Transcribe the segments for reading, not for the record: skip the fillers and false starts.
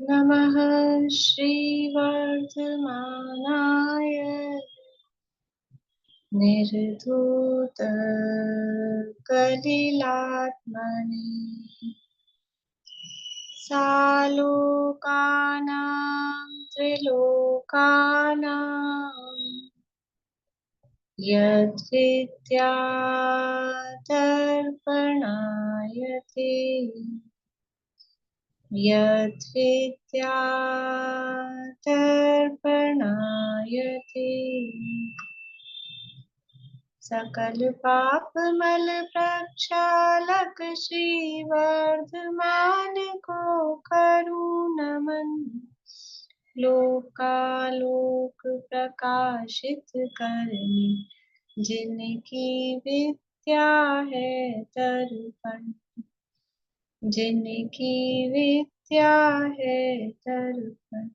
नमः श्रीवर्धमानाय निर्धूतकलिलात्मने सालोकानां त्रिलोकानां यद्विद्यादर्पणायते यद्विद्यादर्पणायते सकल पाप मल प्रक्षालक श्री वर्धमान को करूँ नमन लोकालोक प्रकाशित करने जिनकी विद्या है दर्पण जिनकी विद्या है दर्पण।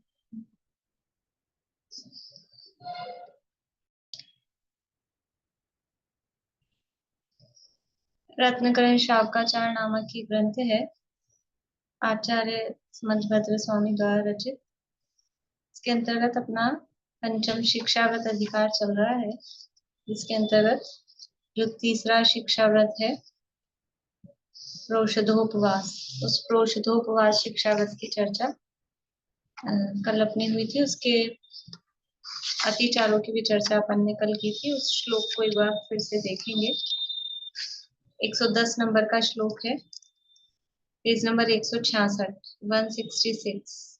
रत्नकरण शावकाचार्य नामक की ग्रंथ है, आचार्य समंतभद्र स्वामी द्वारा रचित। इसके अंतर्गत अपना पंचम शिक्षाव्रत अधिकार चल रहा है। इसके अंतर्गत जो तीसरा शिक्षाव्रत है प्रोषधोपवास, उस प्रोषधोपवास शिक्षाव्रत की चर्चा कल अपनी हुई थी। उसके अतिचारों की भी चर्चा अपन ने कल की थी। उस श्लोक को एक बार फिर से देखेंगे। 110 नंबर का श्लोक है, पेज नंबर 166, 166।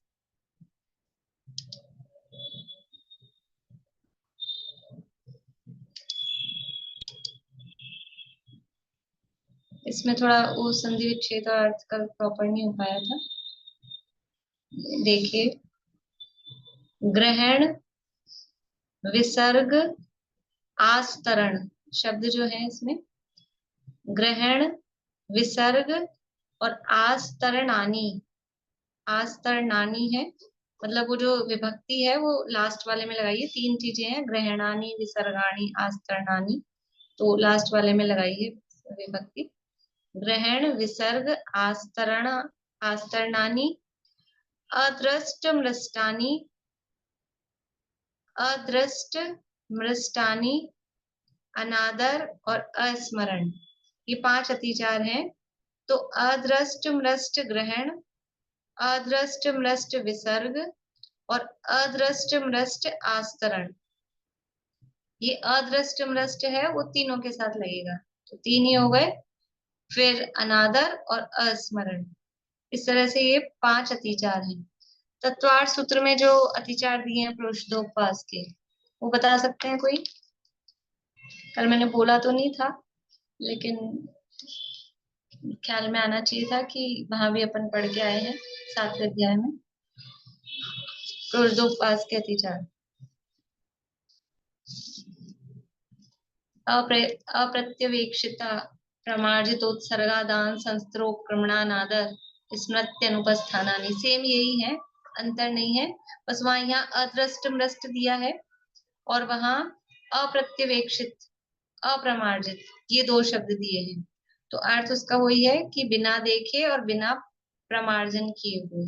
इसमें थोड़ा वो संधि विच्छेद और अर्थ कल प्रॉपर नहीं हो पाया था। देखिए, ग्रहण, विसर्ग, आस्तरण शब्द जो है इसमें ग्रहण, विसर्ग और आस्तरणानी, आस्तरणानी है। मतलब वो जो विभक्ति है वो लास्ट वाले में लगाइए। तीन चीजें हैं, ग्रहणानी, विसर्गाणी, आस्तरणानी, तो लास्ट वाले में लगाइए विभक्ति। ग्रहण, विसर्ग, आस्तरण, आस्तरणानी, अदृष्ट मृष्टानी, अदृष्ट मृष्टानी, अनादर और अस्मरण, ये 5 अतिचार हैं। तो अदृष्ट मृष्ट ग्रहण, अदृष्ट मृष्ट विसर्ग और अदृष्ट मृष्ट आस्तरण, ये अदृष्ट मृष्ट है वो तीनों के साथ लगेगा, तो 3 ही हो गए। फिर अनादर और अस्मरण, इस तरह से ये 5 अतिचार हैं। तत्वार्थ सूत्र में जो अतिचार दिए हैं प्रोषधोपवास के, वो बता सकते हैं कोई? कल मैंने बोला तो नहीं था, लेकिन ख्याल में आना चाहिए था कि वहां भी अपन पढ़ के आए हैं 7वें अध्याय में प्रोषधोपवास के अतिचार। अप्रत्यवेक्षिता प्रमार्जितोत्सर्गादान संस्त्रोक्रमणानादर स्मृत्यनुपस्थानानि, सेम यही है, अंतर नहीं है। बस वहां यहाँ अदृष्ट मृष्ट दिया है और वहां अप्रत्यवेक्षित, अप्रमार्जित, ये 2 शब्द दिए हैं। तो अर्थ उसका वही है कि बिना देखे और बिना प्रमार्जन किए हुए।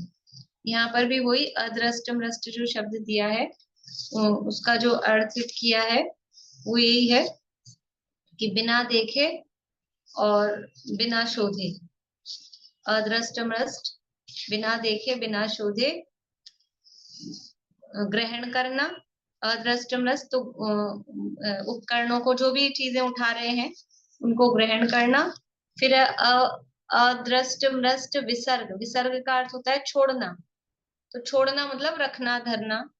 यहाँ पर भी वही अदृष्ट मृष्ट जो शब्द दिया है उसका जो अर्थ किया है वो यही है कि बिना देखे और बिना शोधे। अदृष्ट मृष्ट, बिना देखे बिना शोधे ग्रहण करना। अदृष्ट मृष्ट तो उपकरणों को, जो भी चीजें उठा रहे हैं उनको ग्रहण करना। फिर अदृष्ट मृष्ट विसर्ग, विसर्ग का अर्थ होता है छोड़ना, तो छोड़ना मतलब रखना, धरना।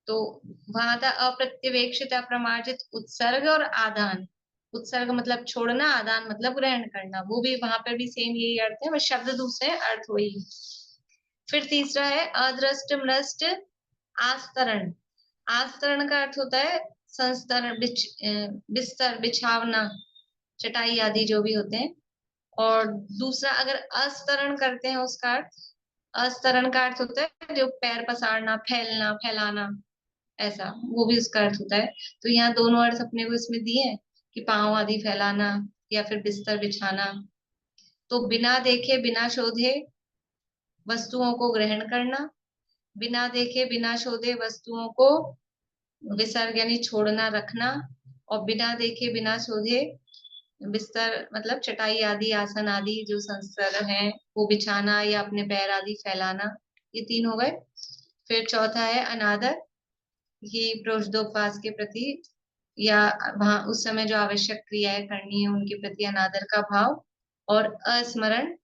तो वहां था अप्रत्यवेक्षित अप्रमार्जित उत्सर्ग और आदान। उत्सर्ग मतलब छोड़ना, आदान मतलब ग्रहण करना, वो भी वहां पर भी सेम यही अर्थ है, बस शब्द दूसरे हैं, अर्थ वही है। फिर तीसरा है अदृष्ट मृष्ट आस्तरण। आस्तरण का अर्थ होता है संस्तरण, बिस्तर, बिछावना, चटाई आदि जो भी होते हैं। और दूसरा अगर अस्तरण करते हैं उसका अर्थ, अस्तरण का अर्थ होता है जो पैर पसारना, फैलना, फैलाना, ऐसा, वो भी उसका अर्थ होता है। तो यहाँ दोनों अर्थ अपने को इसमें दिए हैं कि पांव आदि फैलाना या फिर बिस्तर बिछाना। तो बिना देखे बिना शोधे वस्तुओं को ग्रहण करना, बिना देखे बिना शोधे वस्तुओं को विसर्ग यानी छोड़ना रखना, और बिना देखे बिना शोधे बिस्तर मतलब चटाई आदि आसन आदि जो संस्कार हैं वो बिछाना या अपने पैर आदि फैलाना, ये 3 हो गए। फिर चौथा है अनादर, ये प्रोषदोपवास के प्रति या वहां उस समय जो आवश्यक क्रियाएं करनी है उनके प्रति अनादर का भाव, और अस्मरण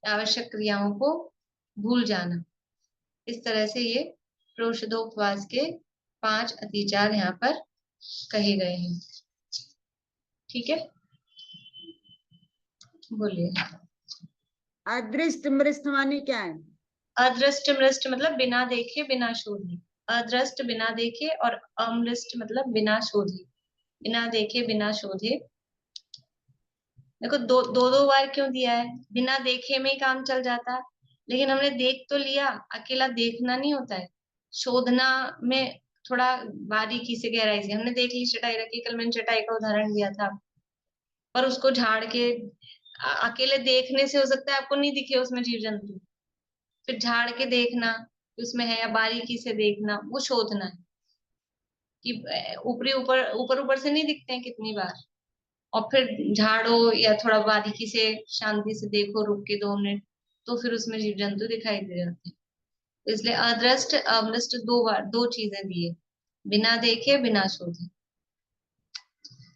आवश्यक क्रियाओं को भूल जाना। इस तरह से ये प्रोषदोपवास के 5 अतिचार यहाँ पर कहे गए हैं। ठीक है, बोलिए। अदृष्ट मृष्ट माने क्या है? अदृष्ट मृष्ट मतलब बिना देखे बिना शोधे। अदृष्ट बिना देखे और अमृष्ट मतलब बिना शोधे। बिना देखे बिना शोधे, देखो दो बार क्यों दिया है? बिना देखे में ही काम चल जाता, लेकिन हमने देख तो लिया, अकेला देखना नहीं होता है। शोधना में थोड़ा बारीकी से गहराई से हमने देख ली, चटाई रखी, कल मैंने चटाई का उदाहरण दिया था, पर उसको झाड़ के अकेले देखने से हो सकता है आपको नहीं दिखे उसमें जीव जंतु, फिर झाड़ के देखना कि उसमें है, या बारीकी से देखना, वो शोधना है। कि ऊपरी ऊपर ऊपर ऊपर से नहीं दिखते हैं कितनी बार, और फिर झाड़ो या थोड़ा बारीकी से शांति से देखो, रुक के 2 मिनट, तो फिर उसमें जीव जंतु दिखाई दे जाते हैं। तो इसलिए अदृष्ट अमृष्ट 2 बार 2 चीजें दिए, बिना देखे बिना शोधे।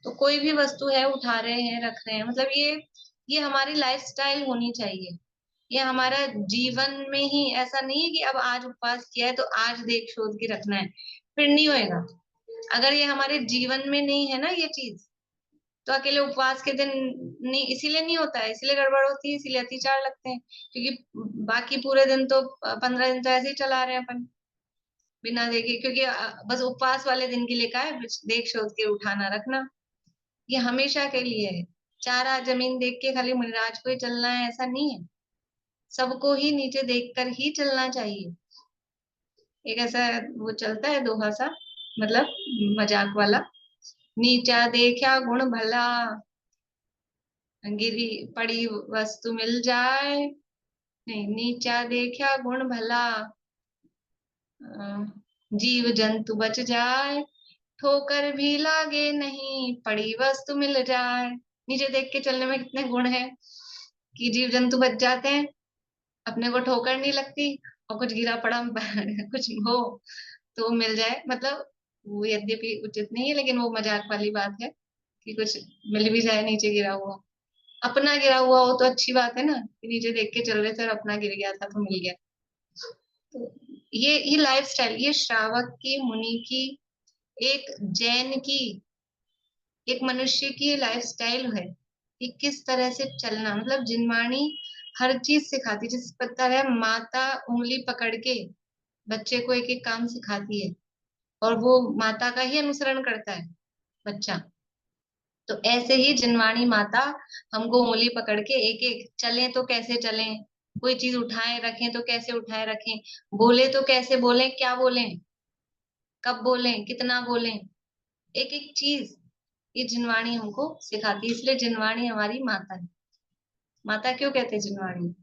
तो कोई भी वस्तु है उठा रहे हैं रख रहे हैं, मतलब ये हमारी लाइफस्टाइल होनी चाहिए। ये हमारा जीवन में ही ऐसा नहीं है कि अब आज उपवास किया है तो आज देख शोध के रखना है, फिर नहीं होएगा। अगर ये हमारे जीवन में नहीं है ना ये चीज, तो अकेले उपवास के दिन नहीं, इसीलिए नहीं होता है, इसीलिए गड़बड़ होती है, इसीलिए अतिचार लगते हैं। क्योंकि बाकी पूरे दिन तो 15 दिन तो ऐसे ही चला रहे हैं अपन बिना देखे, क्योंकि बस उपवास वाले दिन के लिए का है देख शोध के उठाना रखना, ये हमेशा के लिए है। चारा जमीन देख के खाली मुनिराज को ही चलना है ऐसा नहीं है, सबको ही नीचे देखकर ही चलना चाहिए। एक ऐसा वो चलता है दोहा सा, मतलब मजाक वाला, नीचा देखा गुण भला, गिरी पड़ी वस्तु मिल जाए, नहीं, नीचा देखा गुण भला, जीव जंतु बच जाए, ठोकर भी लागे नहीं, पड़ी वस्तु मिल जाए। नीचे देख के चलने में कितने गुण है कि जीव जंतु बच जाते हैं, अपने को ठोकर नहीं लगती, और कुछ गिरा पड़ा कुछ हो तो मिल जाए। मतलब वो यद्यपि उचित नहीं है, लेकिन वो मजाक वाली बात है कि कुछ मिल भी जाए नीचे गिरा हुआ। अपना गिरा हुआ हो तो अच्छी बात है ना, कि नीचे देख के चल रहे थे और अपना गिर गया था तो मिल गया। तो ये लाइफ स्टाइल, ये श्रावक की, मुनि की, एक जैन की, एक मनुष्य की लाइफ स्टाइल है कि किस तरह से चलना। मतलब जिनवाणी हर चीज सिखाती, जिस पता है माता उंगली पकड़ के बच्चे को एक एक काम सिखाती है, और वो माता का ही अनुसरण करता है बच्चा। तो ऐसे ही जिनवाणी माता हमको उंगली पकड़ के एक एक, चलें तो कैसे चलें, कोई चीज उठाए रखें तो कैसे उठाए रखें, बोले तो कैसे बोलें, क्या बोलें, कब बोलें, कितना बोलें, एक एक चीज ये जिनवाणी हमको सिखाती है। इसलिए जिनवाणी हमारी माता है। माता क्यों कहते हैं जिनवाणी?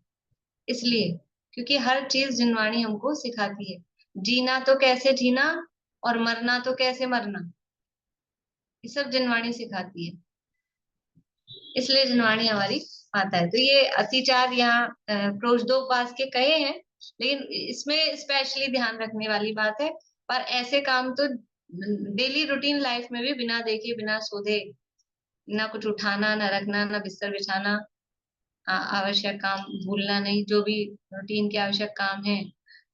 इसलिए क्योंकि हर चीज जिनवाणी हमको सिखाती है। जीना तो कैसे जीना, और मरना तो कैसे मरना, ये सब जिनवाणी सिखाती है। इसलिए जिनवाणी हमारी माता है। तो ये अतिचार यहाँ प्रोषदोपवास के कहे हैं, लेकिन इसमें स्पेशली ध्यान रखने वाली बात है। पर ऐसे काम तो डेली रूटीन लाइफ में भी बिना देखे बिना सोधे, ना कुछ उठाना, ना रखना, ना बिस्तर बिछाना, आवश्यक काम भूलना नहीं, जो भी रूटीन के आवश्यक काम है।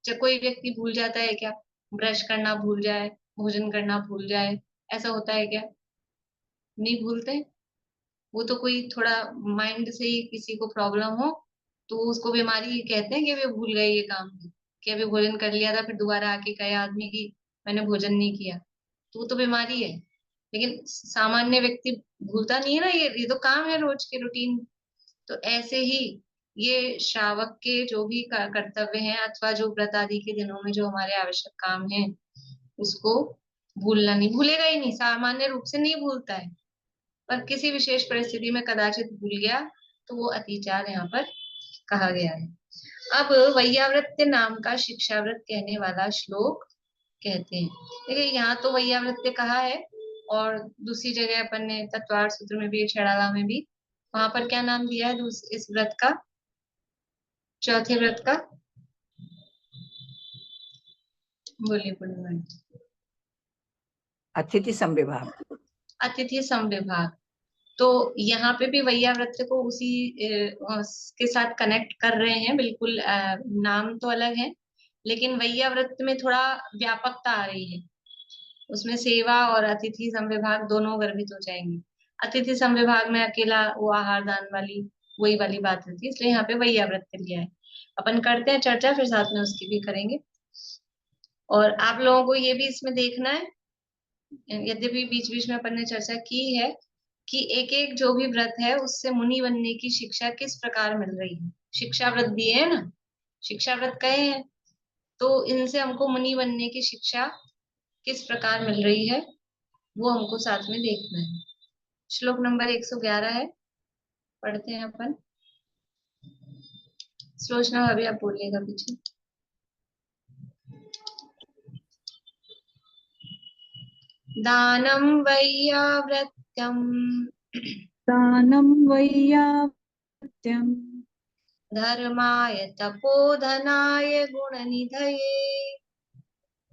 जब कोई व्यक्ति भूल जाता है क्या, ब्रश करना भूल जाए, भोजन करना भूल जाए, ऐसा होता है क्या? नहीं भूलते। वो तो कोई थोड़ा माइंड से ही किसी को प्रॉब्लम हो तो उसको बीमारी कहते हैं कि अभी भूल गए ये काम, कि अभी भोजन कर लिया था फिर दोबारा आके कहे आदमी की मैंने भोजन नहीं किया, तो वो तो बीमारी है। लेकिन सामान्य व्यक्ति भूलता नहीं है ना, ये तो काम है रोज के रूटीन। तो ऐसे ही ये श्रावक के जो भी कर्तव्य हैं, अथवा जो व्रत आदि के दिनों में जो हमारे आवश्यक काम है, उसको भूलना नहीं, भूलेगा ही नहीं, सामान्य रूप से नहीं भूलता है, पर किसी विशेष परिस्थिति में कदाचित भूल गया तो वो अतिचार यहाँ पर कहा गया है। अब वैयावृत्य नाम का शिक्षाव्रत कहने वाला श्लोक कहते हैं। देखिए यहाँ तो वैयावृत्य कहा है, और दूसरी जगह अपन ने तत्वार्थ सूत्र में भी, छेड़ाला में भी, वहां पर क्या नाम दिया है इस व्रत का, चौथे व्रत का? बोलिए पूर्णिमा। अतिथि संविभाग। अतिथि संविभाग। तो यहाँ पे भी वैयावृत्य को उसी के साथ कनेक्ट कर रहे हैं, बिल्कुल नाम तो अलग है, लेकिन वैयावृत्य में थोड़ा व्यापकता आ रही है। उसमें सेवा और अतिथि संविभाग दोनों गर्भित हो जाएंगे। अतिथि संविभाग में अकेला वो आहार दान वाली वही वाली बात रहती है, इसलिए यहाँ पे वैयावृत्य लिया है। अपन करते हैं चर्चा, फिर साथ में उसकी भी करेंगे। और आप लोगों को ये भी इसमें देखना है, यद्यपि बीच बीच में अपन ने चर्चा की है, कि एक एक जो भी व्रत है उससे मुनि बनने की शिक्षा किस प्रकार मिल रही है। शिक्षा व्रत दिए है ना, शिक्षा व्रत कहे हैं, तो इनसे हमको मुनि बनने की शिक्षा किस प्रकार मिल रही है वो हमको साथ में देखना है। श्लोक नंबर 111 है, पढ़ते हैं अपन। सोचना अभी आप बोलिएगा पीछे। दानं वैयाव्रत्यं दानं वैयाव्रत्यं धर्माय तपोधनाय गुणनिधये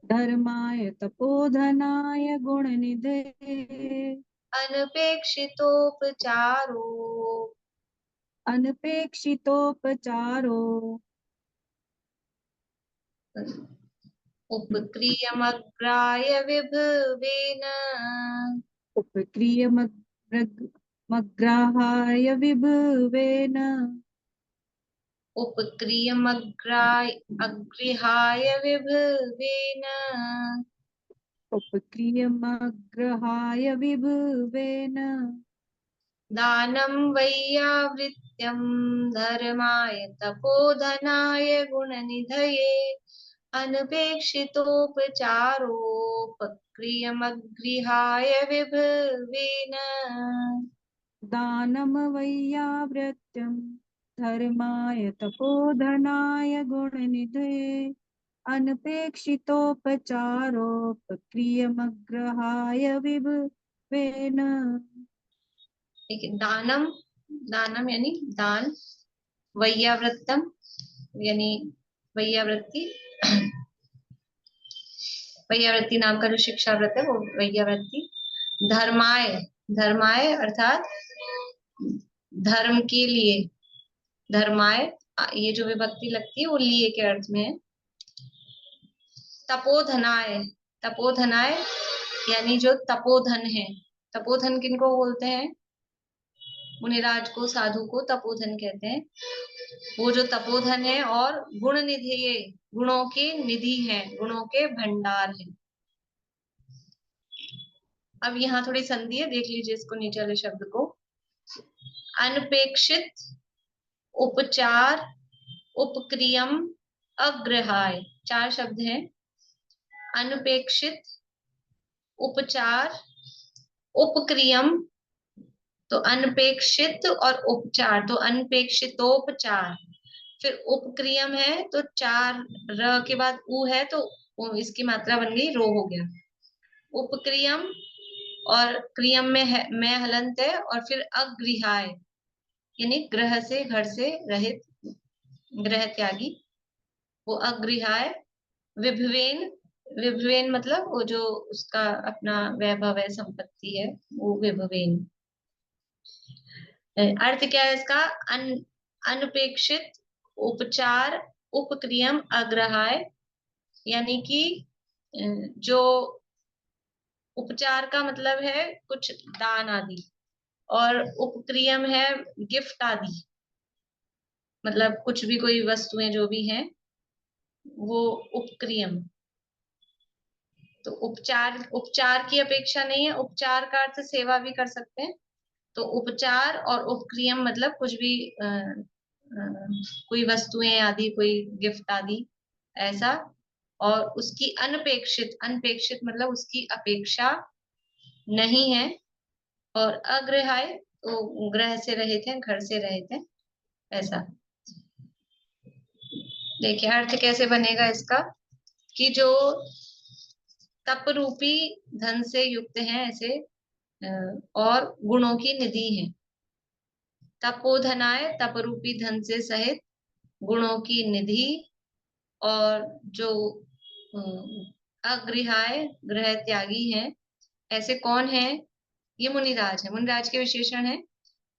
धर्माय तपोधनाय गुणनिधये अनपेक्षितोपचारो अनपेक्षितोपचारो उपक्रियमग्राय विभवेन उपक्रियमग्राहाय विभवेन अग्रिहाय विभवेन उपक्रियमग्रहाय विभवेन दानं वैयावृत्यं धर्माय तपोधनाय गुणनिधये अनपेक्षितोपचारोपक्रियमगृहाय विभवेन। दानं वैयाव्रत्यं धर्माय तपोधनाय गुणनिधये अनपेक्षितोपचारोपक्रियमग्रहाय विभवेन। ठीक है, दानम, दानम यानी दान, वैयावृत्तम यानी वैयावृत्ति, वैयावृत्ति नाम का जो शिक्षा व्रत है वो वैयावृत्ति। धर्माय, धर्माय अर्थात धर्म के लिए, धर्माय ये जो विभक्ति लगती है वो लिए के अर्थ में है। तपोधनाय, तपोधनाय यानी जो तपोधन है, तपोधन किनको बोलते हैं? मुनिराज को, साधु को तपोधन कहते हैं। वो जो तपोधन है और गुण निधि, ये गुणों के निधि है, गुणों के भंडार है। अब यहाँ थोड़ी संधि है, देख लीजिए इसको, नीचे वाले शब्द को। अनपेक्षित, उपचार, उपक्रियम, अग्रहाय, 4 शब्द हैं। अनपेक्षित, उपचार, उपक्रियम, तो अनपेक्षित और उपचार, तो अनपेक्षितोपचार। फिर उपक्रियम है तो 4 र के बाद उ है तो इसकी मात्रा बन गई रो, हो गया उपक्रियम। और क्रियम में है मैं हलंत है, और फिर अगृहाय यानी ग्रह से, घर से रहित, ग्रह त्यागी, वो अगृहाय। विभवेन, विभवेन मतलब वो जो उसका अपना वैभव है, संपत्ति है, वो विभवेन। अर्थ क्या है इसका? अनपेक्षित, उपचार, उपक्रियम, अग्रहाय, यानी कि जो उपचार का मतलब है कुछ दान आदि, और उपक्रियम है गिफ्ट आदि, मतलब कुछ भी, कोई वस्तुएं जो भी हैं वो उपक्रियम। तो उपचार, उपचार की अपेक्षा नहीं है, उपचार का अर्थ सेवा भी कर सकते हैं। तो उपचार और उपक्रियम मतलब कुछ भी कोई वस्तुएं आदि, कोई गिफ्ट आदि, ऐसा। और उसकी अनपेक्षित, अनपेक्षित मतलब उसकी अपेक्षा नहीं है। और अग्रहाय तो ग्रह से रहित है, घर से रहित है, ऐसा। देखिए अर्थ कैसे बनेगा इसका, कि जो तप रूपी धन से युक्त हैं ऐसे और गुणों की निधि है। तपोधनाय तप रूपी धन से सहित गुणों की निधि, और जो अगृहाय ग्रह त्यागी हैं, ऐसे कौन है? ये मुनिराज है, मुनिराज के विशेषण है।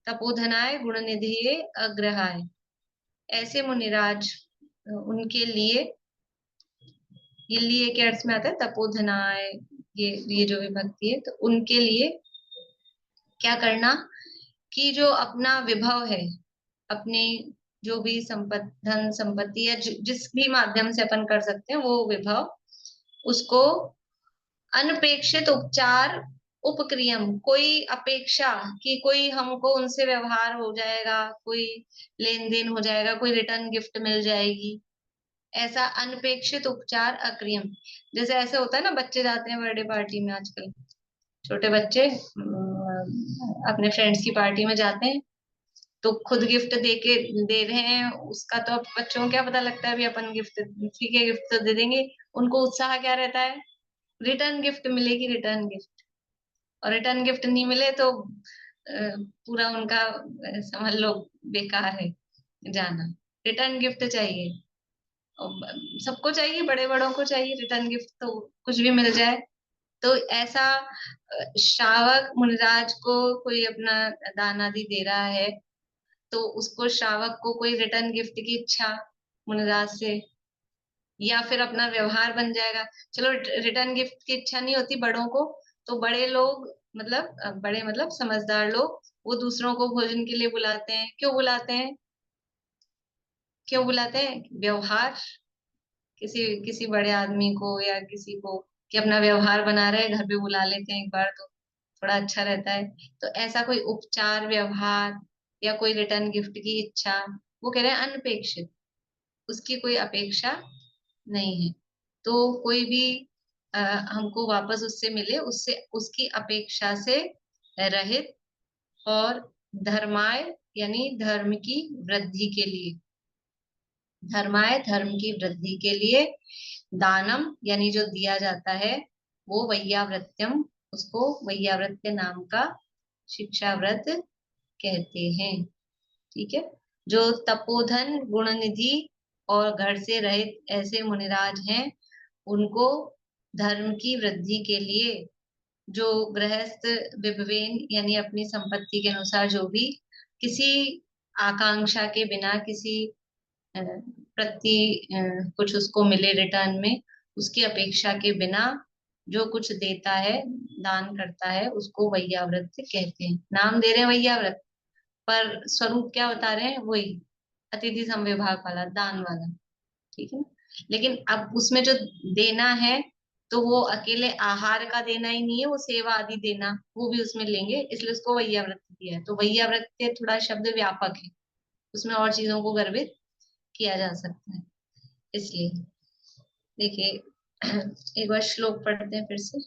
तपोधनाय गुण निधि अग्रहाय, ऐसे मुनिराज उनके लिए, ये लिए के अर्थ में आता है तपोधनाय, ये जो विभक्ति है, तो उनके लिए क्या करना, कि जो अपना विभव है, अपनी जो भी धन संपत्ति या जिस भी माध्यम से अपन कर सकते हैं वो विभव, उसको अनपेक्षित उपचार उपक्रियम, कोई अपेक्षा कि कोई हमको उनसे व्यवहार हो जाएगा, कोई लेन देन हो जाएगा, कोई रिटर्न गिफ्ट मिल जाएगी, ऐसा अनपेक्षित उपचार अक्रियम। जैसे ऐसे होता है ना, बच्चे जाते हैं बर्थडे पार्टी में, आजकल छोटे बच्चे अपने फ्रेंड्स की पार्टी में जाते हैं, तो खुद गिफ्ट दे रहे हैं, उसका तो अब बच्चों को क्या पता लगता है, अभी अपन गिफ्ट ठीक है गिफ्ट तो दे देंगे। उनको उत्साह क्या रहता है, रिटर्न गिफ्ट मिलेगी, रिटर्न गिफ्ट। और रिटर्न गिफ्ट नहीं मिले तो पूरा उनका समझ लो बेकार है जाना। रिटर्न गिफ्ट चाहिए, सबको चाहिए, बड़े बड़ों को चाहिए रिटर्न गिफ्ट, तो कुछ भी मिल जाए। तो ऐसा श्रावक मुनिराज को कोई अपना दान आदि दे रहा है, तो उसको श्रावक को कोई रिटर्न गिफ्ट की इच्छा मुनिराज से, या फिर अपना व्यवहार बन जाएगा। चलो रिटर्न गिफ्ट की इच्छा नहीं होती बड़ों को, तो बड़े लोग मतलब बड़े मतलब समझदार लोग, वो दूसरों को भोजन के लिए बुलाते हैं। क्यों बुलाते हैं? क्यों बुलाते हैं? व्यवहार, किसी किसी बड़े आदमी को या किसी को, कि अपना व्यवहार बना रहे, घर पे बुला लेते हैं एक बार तो थोड़ा अच्छा रहता है। तो ऐसा कोई उपचार व्यवहार या कोई रिटर्न गिफ्ट की इच्छा, वो कह रहे हैं अनपेक्षित, उसकी कोई अपेक्षा नहीं है। तो कोई भी हमको वापस उससे मिले, उससे उसकी अपेक्षा से रहित, और धर्माय यानी धर्म की वृद्धि के लिए, धर्माय धर्म की वृद्धि के लिए, दानम यानी जो दिया जाता है, वो वैयावृत्यम, उसको वैयावृत्य नाम का शिक्षा व्रत कहते हैं। ठीक है। जो तपोधन गुण निधि और घर से रहित ऐसे मुनिराज हैं, उनको धर्म की वृद्धि के लिए, जो गृहस्थ विभवेन यानी अपनी संपत्ति के अनुसार जो भी, किसी आकांक्षा के बिना, किसी प्रति कुछ उसको मिले रिटर्न में, उसकी अपेक्षा के बिना जो कुछ देता है, दान करता है, उसको वैयाव्रत कहते हैं। नाम दे रहे हैं वैयाव्रत, पर स्वरूप क्या बता रहे हैं? वही अतिथि समविभाग वाला, दान वाला। ठीक है ना? लेकिन अब उसमें जो देना है, तो वो अकेले आहार का देना ही नहीं है, वो सेवा आदि देना वो भी उसमें लेंगे, इसलिए उसको वैयाव्रत दिया है। तो वैयाव्रत थोड़ा शब्द व्यापक है, उसमें और चीजों को गर्भित किया जा सकता है, इसलिए। देखिए एक बार श्लोक पढ़ते हैं फिर से।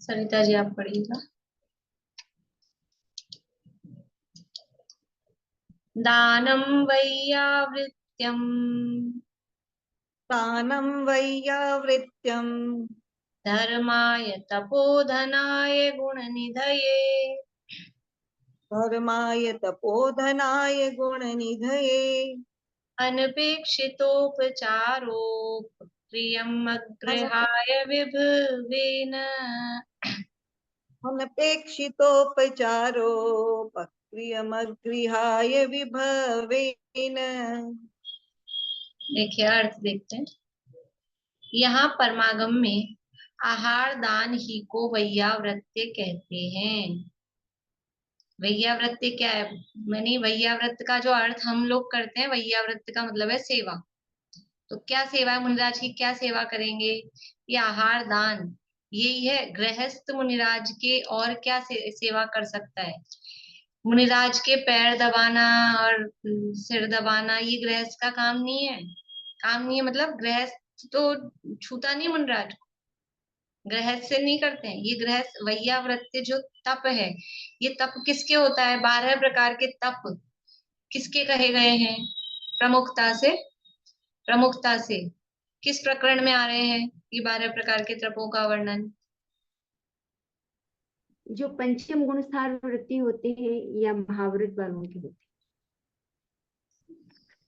सरिता जी आप पढ़िएगा। दानं वैयावृत्यम् दानं वैयावृत्यम् धर्माय तपोधनाय गुणनिधये धर्माय तपोधनाय गुणनिधये अनपेक्षितोपचारोपक्रियम् अग्रहाय विभवेन। अनपेक्षितोपचारोपक्रियमगृहाय विभवेन। देखिए अर्थ देखते हैं। यहाँ परमागम में आहार दान ही को वैयावृत्य कहते हैं। वैयावृत्य क्या है? मैंने वैयावृत्त का जो अर्थ हम लोग करते हैं, वैयावृत्त का मतलब है सेवा। तो क्या सेवा है मुनिराज की, क्या सेवा करेंगे? ये आहार दान, यही है गृहस्थ मुनिराज के, और क्या सेवा कर सकता है? मुनिराज के पैर दबाना और सिर दबाना ये गृहस्थ का काम नहीं है। काम नहीं है मतलब गृहस्थ तो छूता नहीं मुनिराज को, गृहस्थ से नहीं करते हैं। ये गृहस्थ वैयावृत्य जो तप है, ये तप किसके होता है? 12 प्रकार के तप किसके कहे गए हैं? प्रमुखता से, प्रमुखता से किस प्रकरण में आ रहे हैं ये 12 प्रकार के तपों का वर्णन? जो पंचम गुणस्थान वृत्ति होते हैं या महावृत वालों के होते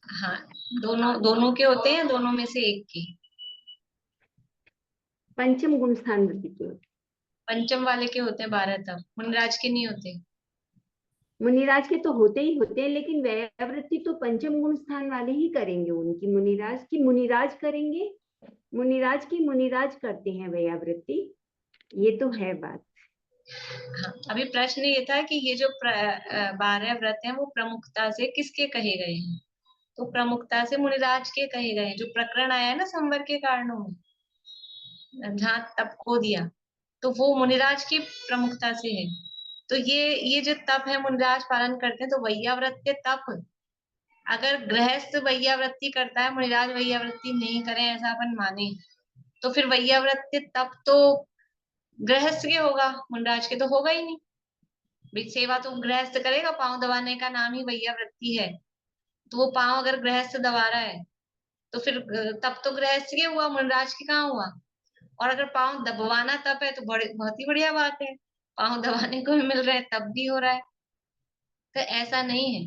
हाँ, दोनों दोनों के होते हैं, दोनों में से एक के। पंचम गुणस्थान वृत्ति के होते पंचम वाले के होते हैं 12 तप, मुनिराज के नहीं होते। मुनिराज के तो होते ही होते हैं, लेकिन व्यावृत्ति तो पंचम गुण स्थान वाले ही करेंगे। उनकी मुनिराज की मुनिराज करेंगे, मुनिराज की मुनिराज करते हैं व्यावृत्ति, ये तो है बात। हाँ, अभी प्रश्न ये था कि ये जो 12 व्रत हैं वो प्रमुखता से किसके कहे गए हैं? तो प्रमुखता से मुनिराज के कहे गए हैं। जो प्रकरण आया है ना संवर के कारणों में, जहाँ तप खो दिया, तो वो मुनिराज की प्रमुखता से है। तो ये जो तप है मुनिराज पालन करते हैं, तो वैयाव्रत्य तप, अगर गृहस्थ वैयावृत्ति करता है, मुनिराज वैयावृत्ति नहीं करें ऐसा अपन माने, तो फिर वैयावृत्य तप तो गृहस्थ के होगा, मुनिराज के तो होगा ही नहीं। भाई सेवा तो गृहस्थ करेगा, पांव दबाने का नाम ही वैयावृत्ति है, तो वो पांव अगर गृहस्थ दबा रहा है तो फिर तब तो गृहस्थ के हुआ, मुनिराज के कहाँ हुआ? और अगर पांव दबवाना तप है तो बहुत ही बढ़िया बात है, पांव दबाने को भी मिल रहा है, तब भी हो रहा है। तो ऐसा नहीं है,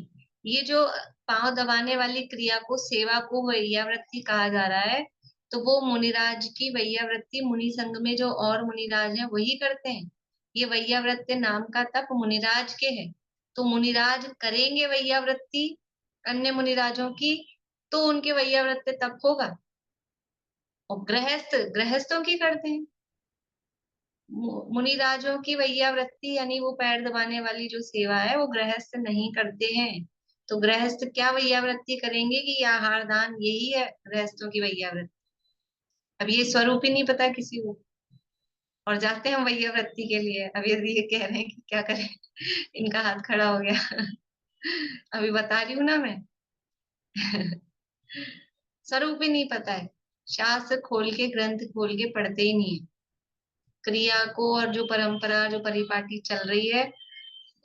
ये जो पांव दबाने वाली क्रिया को, सेवा को वैयावृत्ति कहा जा रहा है, तो वो मुनिराज की वैयावृत्ति मुनि संघ में जो और मुनिराज हैं वही करते हैं। ये वैयावृत्ति नाम का तप मुनिराज के है, तो मुनिराज करेंगे वैयावृत्ति अन्य मुनिराजों की, तो उनके वैयावृत्ति तप होगा। और गृहस्थ गृहस्थों की करते हैं, मुनिराजों की वैयावृत्ति यानी वो पैर दबाने वाली जो सेवा है वो गृहस्थ नहीं करते हैं। तो गृहस्थ क्या वैयावृत्ति करेंगे कि ये आहार दान, यही है गृहस्थों की वैयावृत्ति। अब ये स्वरूप ही नहीं पता किसी को, और जाते हैं वैयावृत्ति के लिए। अब यदि ये कह रहे हैं कि क्या करें, इनका हाथ खड़ा हो गया अभी बता रही हूँ ना मैं स्वरूप ही नहीं पता है, शास्त्र खोल के, ग्रंथ खोल के पढ़ते ही नहीं है, क्रिया को और जो परंपरा जो परिपाटी चल रही है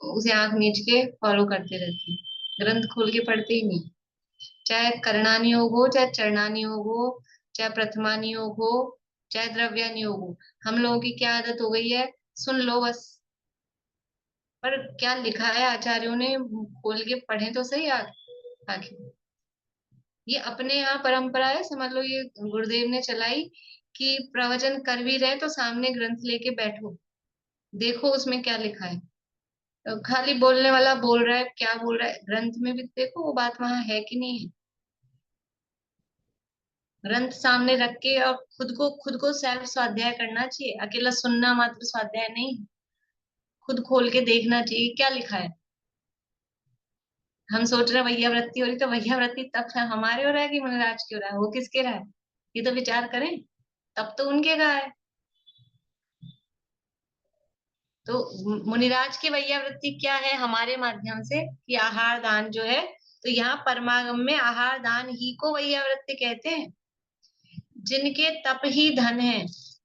उसे आंख मीच के फॉलो करते रहते हैं, ग्रंथ खोल के पढ़ते ही नहीं। चाहे करणानियोग हो, चाहे चरणानियोग हो, चाहे प्रथमानियोग हो, चाहे द्रव्यानियोग हो, हम लोगों की क्या आदत हो गई है, सुन लो बस। पर क्या लिखा है आचार्यों ने, खोल के पढ़े तो सही आखिर। ये अपने यहाँ परंपरा है, समझ लो ये गुरुदेव ने चलाई कि प्रवचन कर भी रहे तो सामने ग्रंथ लेके बैठो, देखो उसमें क्या लिखा है। तो खाली बोलने वाला बोल रहा है, क्या बोल रहा है, ग्रंथ में भी देखो वो बात वहां है कि नहीं है। ग्रंथ सामने रख के और खुद को सेल्फ स्वाध्याय करना चाहिए, अकेला सुनना मात्र स्वाध्याय नहीं, खुद खोल के देखना चाहिए क्या लिखा है। हम सोच रहे हैं वैयावृत्ति हो रही, तो वैयावृत्ति तब हमारे हो रहा है कि मुनिराज के हो रहा है, वो किसके रहा है, ये तो विचार करें, तब तो उनके का है। तो मुनिराज की वैयावृत्ति क्या है हमारे माध्यम से, कि आहार दान जो है, तो यहाँ परमागम में आहार दान ही को वैयावृत्ति कहते हैं। जिनके तप ही धन है,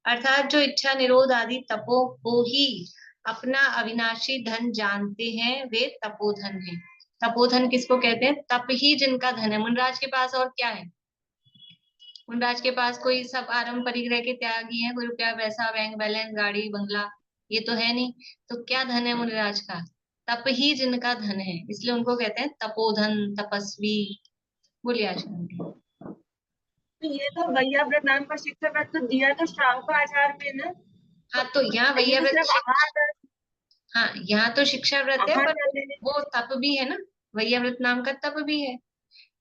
अर्थात जो इच्छा निरोध आदि तपों को ही अपना अविनाशी धन जानते हैं, वे तपोधन है। तपोधन किसको कहते हैं? तप ही जिनका धन है। मुनिराज के पास और क्या है? मुनिराज के पास कोई सब आरंभ परिग्रह के त्यागी है, कोई रुपया पैसा बैंक बैलेंस गाड़ी बंगला ये तो है नहीं। तो क्या धन है मुनिराज का? तप ही जिनका धन है, इसलिए उनको कहते हैं तपोधन, तपस्वी। बोलिए आशा। तो ये तो वैयाव्रत नाम का शिक्षा व्रत तो दिया तो श्रावक आचार में ना। हाँ, तो यहाँ ये तो वैयाव्रत, सिर्फ आहार हाँ यहाँ तो शिक्षा व्रत है, आहार पर डाल देने। वो तप भी है ना, वैयाव्रत नाम का तप भी है।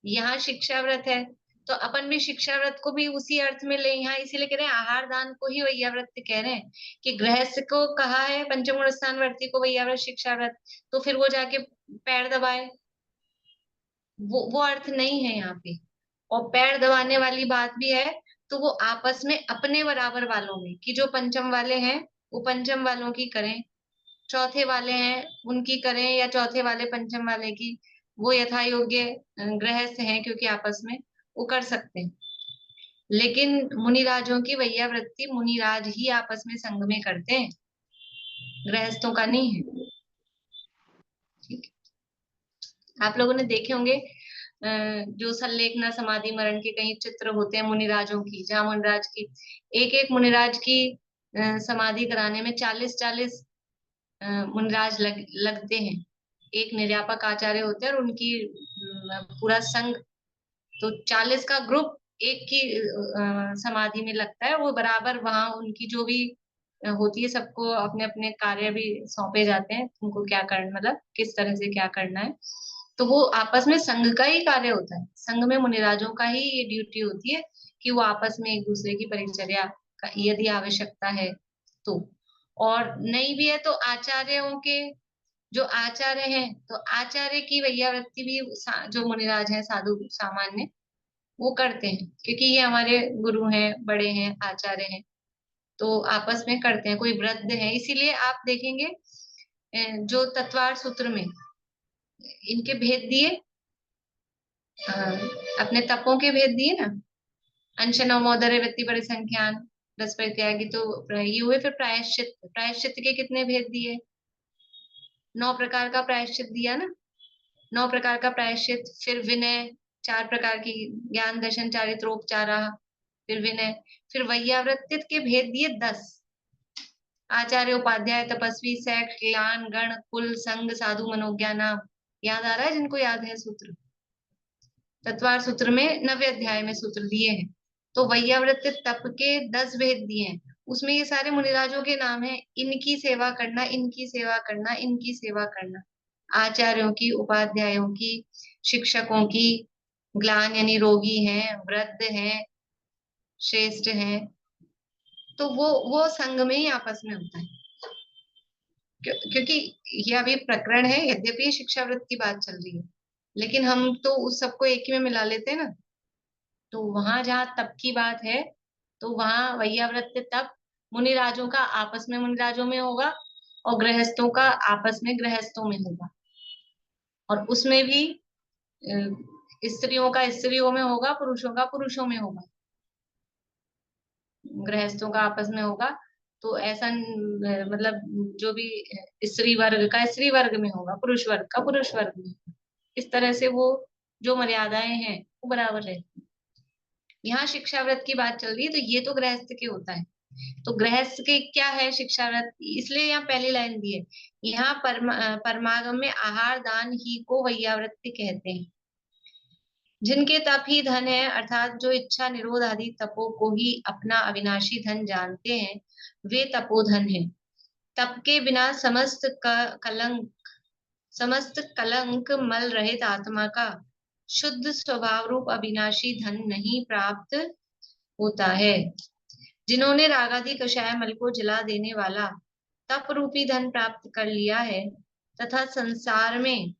यहाँ शिक्षा व्रत है, तो अपन भी शिक्षा व्रत को भी उसी अर्थ में ले, यहाँ इसीलिए कह रहे हैं आहार दान को ही वैयाव्रत कह रहे हैं, कि गृहस्थ को कहा है पंचम स्थान वर्ती को वैयाव्रत शिक्षा व्रत, तो फिर वो जाके पैर दबाए, वो अर्थ नहीं है यहाँ पे। और पैर दबाने वाली बात भी है, तो वो आपस में अपने बराबर वालों में, कि जो पंचम वाले हैं वो पंचम वालों की करें, चौथे वाले हैं उनकी करें, या चौथे वाले पंचम वाले की, वो यथा योग्य गृहस्थ हैं क्योंकि आपस में वो कर सकते हैं। लेकिन मुनिराजों की वैयावृत्ति मुनिराज ही आपस में संग में करते हैं। गृहस्थों का नहीं है। ठीक है। आप लोगों ने देखे होंगे जो सल्लेखना समाधि मरण के कई चित्र होते हैं मुनिराजों की, जहाँ मुनिराज की एक एक मुनिराज की समाधि कराने में 40-40 मुनिराज लगते हैं। एक निर्यापक आचार्य होते हैं और उनकी पूरा संघ, तो 40 का ग्रुप एक की समाधि में लगता है। वो बराबर वहां उनकी जो भी होती है, सबको अपने अपने कार्य भी सौंपे जाते हैं, तुमको क्या करना, मतलब किस तरह से क्या करना है। तो वो आपस में संघ का ही कार्य होता है, संघ में मुनिराजों का ही ये ड्यूटी होती है कि वो आपस में एक दूसरे की परिचर्या का यदि आवश्यकता है तो, और नहीं भी है तो आचार्यों के, जो आचार्य हैं तो आचार्य की वैयावृत्ति भी जो मुनिराज हैं साधु सामान्य वो करते हैं, क्योंकि ये हमारे गुरु हैं, बड़े हैं, आचार्य हैं, तो आपस में करते हैं। कोई वृद्ध है, इसीलिए आप देखेंगे जो तत्वार सूत्र में इनके भेद दिए, अपने तपों के भेद दिए ना, अनशन मोदर वृत्ति परिसंख्यान रस परित्यागी, तो ये हुए। फिर प्रायश्चित, प्रायश्चित के कितने भेद दिए, 9 प्रकार का प्रायश्चित दिया ना, 9 प्रकार का प्रायश्चित। फिर विनय 4 प्रकार की, ज्ञान दर्शन चारित्रोपचारा, फिर विनय, फिर वैयावृत्ति के भेद दिए 10, आचार्य उपाध्याय तपस्वी सैक्ष ज्ञान गण कुल संघ साधु मनोज्ञा नाम। याद आ रहा है जिनको याद है सूत्र, तत्वार सूत्र में 9वें अध्याय में सूत्र दिए हैं। तो वैयावृत्ति तप के 10 भेद दिए हैं, उसमें ये सारे मुनिराजों के नाम है, इनकी सेवा करना, इनकी सेवा करना, इनकी सेवा करना, आचार्यों की, उपाध्यायों की, शिक्षकों की, ग्लान यानी रोगी हैं, वृद्ध हैं, श्रेष्ठ हैं, तो वो संघ में ही आपस में होता है। क्योंकि ये अभी प्रकरण है, यद्यपि शिक्षावृत्ति की बात चल रही है, लेकिन हम तो उस सबको एक ही में मिला लेते हैं ना। तो वहां जहाँ तप की बात है, तो वहां वैयावृत्ति तप मुनिराजों का आपस में मुनिराजों में होगा, और गृहस्थों का आपस में गृहस्थों में होगा, और उसमें भी स्त्रियों का स्त्रियों में होगा, पुरुषों का पुरुषों में होगा, गृहस्थों का आपस में होगा। तो ऐसा मतलब जो भी स्त्री वर्ग का स्त्री वर्ग में होगा, पुरुष वर्ग का पुरुष वर्ग में होगा। इस तरह से वो जो मर्यादाएं हैं वो बराबर रहती है। यहाँ शिक्षाव्रत की बात चल रही है, तो ये तो गृहस्थ के होता है। तो गृहस्थ के क्या है शिक्षाव्रत, इसलिए यहाँ पहली लाइन दी है। यहाँ परमागम में आहार दान ही को वैयावृत्ति कहते हैं। जिनके तप ही धन है, अर्थात जो इच्छा निरोध आदि तपों को ही अपना अविनाशी धन जानते हैं, वे तपोधन है। तप के बिना समस्त कलंक मल रहित आत्मा का शुद्ध स्वभाव रूप अविनाशी धन नहीं प्राप्त होता है। जिन्होंने रागादि कषाय मल को जला देने वाला तप रूपी धन प्राप्त कर लिया है, तथा संसार में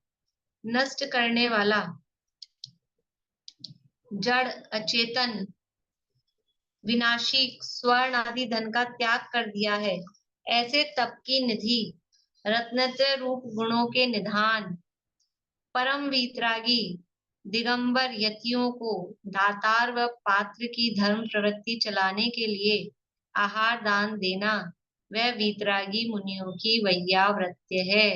नष्ट करने वाला जड़ अचेतन विनाशी स्वर्ण आदि धन का त्याग कर दिया है, ऐसे तप की निधि रत्नत्रय रूप गुणों के निधान परम वीतरागी दिगंबर यतियों को दातार व पात्र की धर्म प्रवृत्ति चलाने के लिए आहार दान देना वह वीतरागी मुनियों की वैयावृत्य है।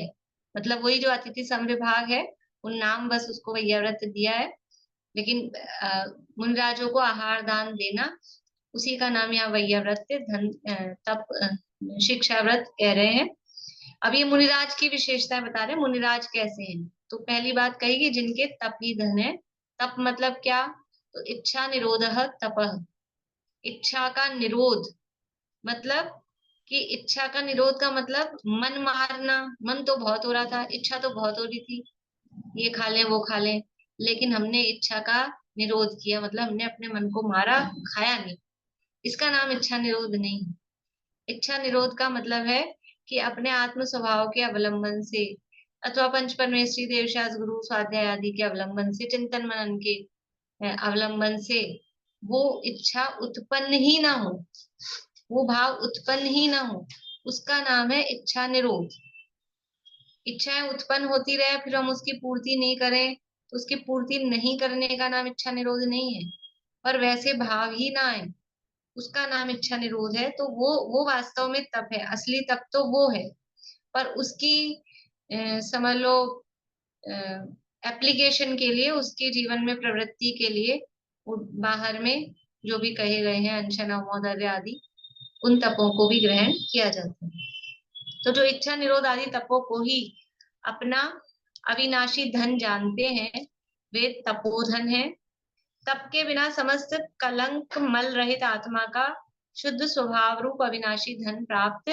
मतलब वही जो अतिथि समविभाग है, उन नाम बस उसको वैयावृत दिया है, लेकिन मुनिराजों को आहार दान देना उसी का नाम यहाँ वैयावृत्य धन तप शिक्षाव्रत कह रहे हैं। अब ये मुनिराज की विशेषताएं बता रहे हैं, मुनिराज कैसे हैं। तो पहली बात कही जिनके तप ही धन है। तप मतलब क्या, तो इच्छा निरोधः तपः, इच्छा का निरोध, मतलब कि इच्छा का निरोध का मतलब मन मारना। मन तो बहुत हो रहा था, इच्छा तो बहुत हो रही थी, ये खा लें वो खा लें, लेकिन हमने इच्छा का निरोध किया, मतलब हमने अपने मन को मारा, खाया नहीं। इसका नाम इच्छा निरोध नहीं। इच्छा निरोध का मतलब है कि अपने आत्म स्वभाव के अवलंबन से अथवा पंच परमेश्वरी देवशास्त्र गुरु स्वाध्याय आदि के अवलंबन से, चिंतन मनन के अवलंबन से वो इच्छा उत्पन्न ही ना हो, वो भाव उत्पन्न ही ना हो, उसका नाम है इच्छा निरोध। इच्छाएं उत्पन्न होती रहे फिर हम उसकी पूर्ति नहीं करें, तो उसकी पूर्ति नहीं करने का नाम इच्छा निरोध नहीं है। पर वैसे भाव ही ना आए, उसका नाम इच्छा निरोध है। तो वो वास्तव में तप है, असली तप तो वो है। पर उसकी समझ लो एप्लीकेशन के लिए, उसके जीवन में प्रवृत्ति के लिए बाहर में जो भी कहे गए हैं अनशन अमोदर्य आदि, उन तपों को भी ग्रहण किया जाता है। तो जो इच्छा निरोध आदि तपों को ही अपना अविनाशी धन जानते हैं, वे तपोधन है। तप के बिना समस्त कलंक मल रहित आत्मा का शुद्ध स्वभाव रूप अविनाशी धन प्राप्त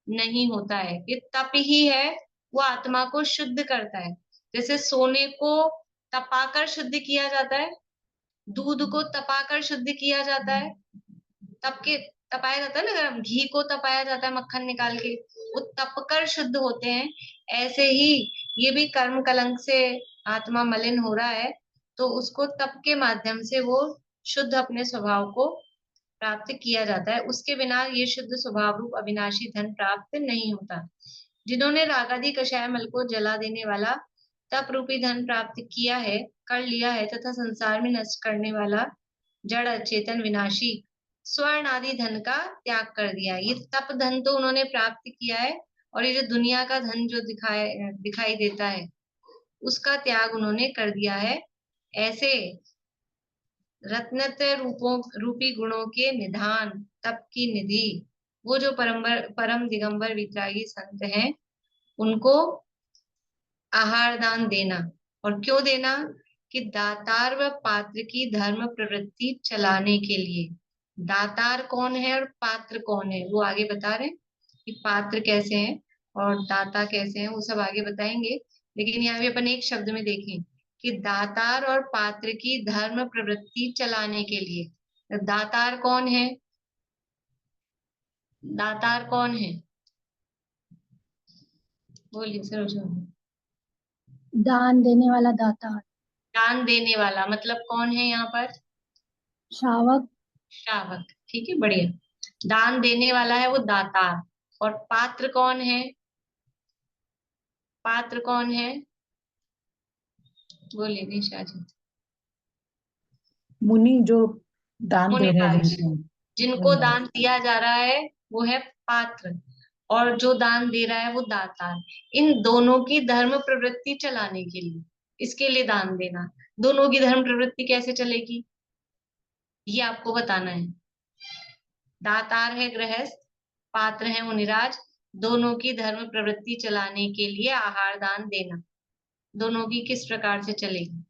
नहीं होता है। ये तप ही है वो आत्मा को शुद्ध करता है। जैसे सोने को तपाकर शुद्ध किया जाता है, दूध को तपाकर शुद्ध किया जाता है, तपाया जाता है ना, अगर घी को तपाया जाता है मक्खन निकाल के, वो तपकर शुद्ध होते हैं। ऐसे ही ये भी कर्म कलंक से आत्मा मलिन हो रहा है, तो उसको तप के माध्यम से वो शुद्ध अपने स्वभाव को प्राप्त किया जाता है। उसके बिना ये शुद्ध स्वभाव रूप अविनाशी धन प्राप्त नहीं होता। जिन्होंने रागादि कषाय मल को जला देने वाला तप रूपी धन प्राप्त किया है, कर लिया है, तथा संसार में नष्ट करने वाला जड़ अचेतन विनाशी स्वर्ण आदि धन का त्याग कर दिया है। ये तप धन तो उन्होंने प्राप्त किया है, और ये जो दुनिया का धन जो दिखाई देता है, उसका त्याग उन्होंने कर दिया है। ऐसे रत्नत्रय रूपी गुणों के निधान, तप की निधि, वो जो परम दिगंबर वितरागी संत हैं, उनको आहार दान देना। और क्यों देना? कि दातार व पात्र की धर्म प्रवृत्ति चलाने के लिए। दातार कौन है और पात्र कौन है वो आगे बता रहे हैं, कि पात्र कैसे हैं और दाता कैसे हैं, वो सब आगे बताएंगे। लेकिन यहाँ भी अपन एक शब्द में देखें कि दातार और पात्र की धर्म प्रवृत्ति चलाने के लिए। दातार कौन है? दातार कौन है? बोलिए सरोजा। दान देने वाला दाता। दान देने वाला मतलब कौन है यहाँ पर? श्रावक। श्रावक, ठीक है, बढ़िया। दान देने वाला है वो दातार। और पात्र कौन है? पात्र कौन है? बोलिए निशा जी। मुनि जो दान दे रहे हैं मुनिराज, जिनको, जिनको दान दिया जा रहा है वो है पात्र, और जो दान दे रहा है वो दातार। इन दोनों की धर्म प्रवृत्ति चलाने के लिए, इसके लिए दान देना। दोनों की धर्म प्रवृत्ति कैसे चलेगी ये आपको बताना है। दातार है गृहस्थ, पात्र है मुनिराज, दोनों की धर्म प्रवृत्ति चलाने के लिए आहार दान देना, दोनों की किस प्रकार से चलेगी।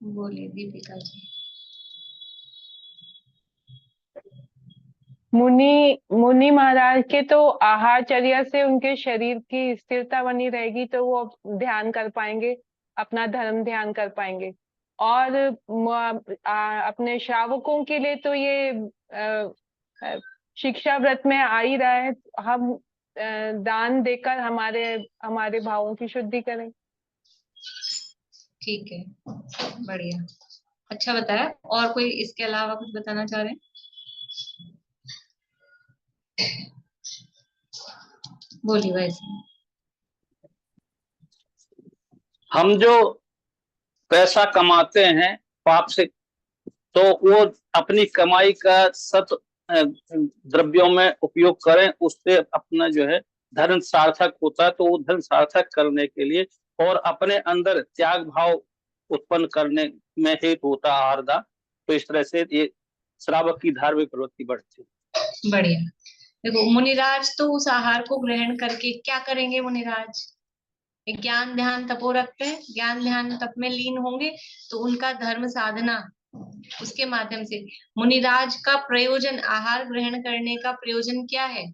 बोलिए दीपिका जी। मुनि महाराज के तो आहारचर्या से उनके शरीर की स्थिरता बनी रहेगी, तो वो ध्यान कर पाएंगे, अपना धर्म ध्यान कर पाएंगे। और अपने श्रावकों के लिए तो ये शिक्षा व्रत में आ ही रहा है, हम दान देकर हमारे भावों की शुद्धि करें। ठीक है, बढ़िया, अच्छा बताया। और कोई इसके अलावा कुछ बताना चाह रहे हैं? बोलिए वैसे। हम जो पैसा कमाते हैं पाप से, तो वो अपनी कमाई का सत द्रव्यों में उपयोग करें, उससे अपना जो है धर्म सार्थक होता है। तो वो धर्म सार्थक करने के लिए और अपने अंदर त्याग भाव उत्पन्न करने में हेतु होता है आहार दान। तो इस तरह से ये श्रावक की धार्मिक प्रवृत्ति बढ़ती है। बढ़िया। देखो मुनिराज तो उस आहार को ग्रहण करके क्या करेंगे? मुनिराज ज्ञान ध्यान तपो रखते हैं, ज्ञान ध्यान तप में लीन होंगे, तो उनका धर्म साधना उसके माध्यम से। मुनिराज का प्रयोजन, आहार ग्रहण करने का प्रयोजन क्या है?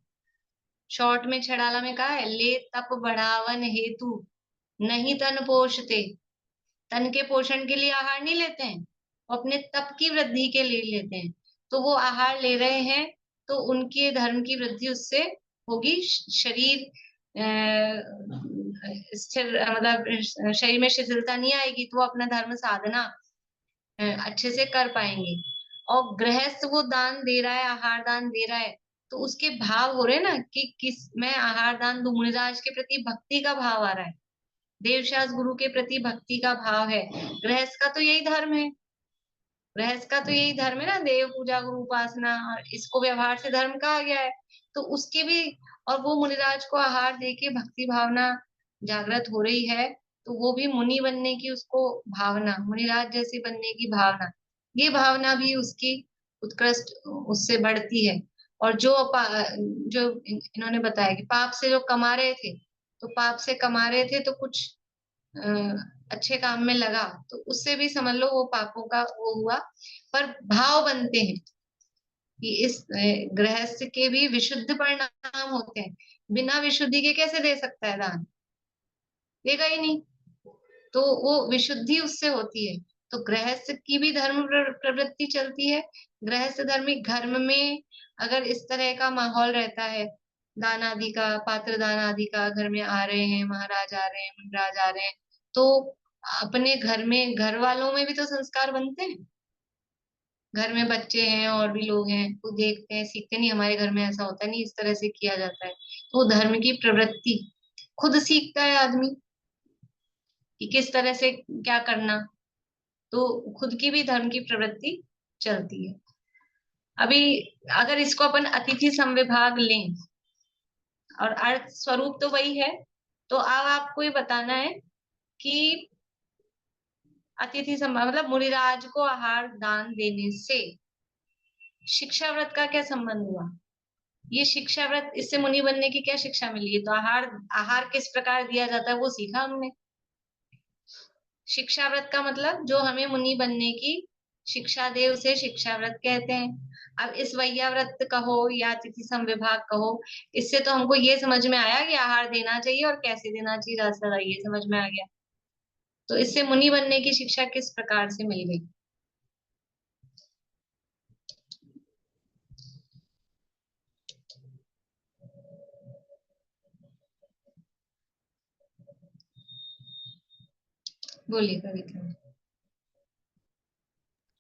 शॉर्ट में छड़ाला में कहा है, ले तप बढ़ावन हेतु नहीं तन पोषते। तन के पोषण के लिए आहार नहीं लेते हैं, वो अपने तप की वृद्धि के लिए लेते हैं। तो वो आहार ले रहे हैं तो उनके धर्म की वृद्धि उससे होगी। शरीर स्थिर, मतलब शरीर में शिथिलता नहीं आएगी, तो वो अपना धर्म साधना अच्छे से कर पाएंगे। और गृहस्थ वो दान दे रहा है, आहार दान दे रहा है, तो उसके भाव हो रहे हैं ना कि किस मैं आहार दान दूं, मुनिराज के प्रति भक्ति का भाव आ रहा है, देवशास गुरु के प्रति भक्ति का भाव है। गृहस्थ का तो यही धर्म है, गृहस्थ का तो यही धर्म है ना, देव पूजा गुरु उपासना, और इसको व्यवहार से धर्म कहा गया है। तो उसके भी, और वो मुनिराज को आहार देके भक्ति भावना जागृत हो रही है, तो वो भी मुनि बनने की उसको भावना, मुनिराज जैसे बनने की भावना, ये भावना भी उसकी उत्कृष्ट उससे बढ़ती है। और जो इन्होंने बताया कि पाप से जो कमा रहे थे, तो पाप से कमा रहे थे तो कुछ अच्छे काम में लगा, तो उससे भी समझ लो वो पापों का वो हुआ। पर भाव बनते हैं कि इस गृहस्थ के भी विशुद्ध परिणाम होते हैं, बिना विशुद्धि के कैसे दे सकता है दान, देगा ही नहीं, तो वो विशुद्धि उससे होती है। तो गृहस्थ की भी धर्म प्रवृत्ति चलती है। गृहस्थ धर्मी घर में अगर इस तरह का माहौल रहता है, दान आदि का, पात्र दान आदि का, घर में आ रहे हैं, महाराज आ रहे हैं, मुनिराज आ रहे हैं, तो अपने घर में, घर वालों में भी तो संस्कार बनते हैं। घर में बच्चे हैं और भी लोग हैं, वो देखते हैं, सीखते नहीं, हमारे घर में ऐसा होता नहीं, इस तरह से किया जाता है। तो धर्म की प्रवृत्ति खुद सीखता है आदमी कि किस तरह से क्या करना, तो खुद की भी धर्म की प्रवृत्ति चलती है। अभी अगर इसको अपन अतिथि समविभाग लें, और अर्थ स्वरूप तो वही है, तो अब आपको ये बताना है कि अतिथि मतलब मुनिराज को आहार दान देने से शिक्षा व्रत का क्या संबंध हुआ, ये शिक्षा व्रत, इससे मुनि बनने की क्या शिक्षा मिली है। तो आहार किस प्रकार दिया जाता है वो सीखा हमने। शिक्षा व्रत का मतलब जो हमें मुनि बनने की शिक्षा दे उसे शिक्षा व्रत कहते हैं। अब इस वैया व्रत कहो या अतिथि समविभाग कहो, इससे तो हमको ये समझ में आया कि आहार देना चाहिए और कैसे देना चाहिए, रास्ता ये समझ में आ गया। तो इससे मुनि बनने की शिक्षा किस प्रकार से मिल गई। बोलिए कविता।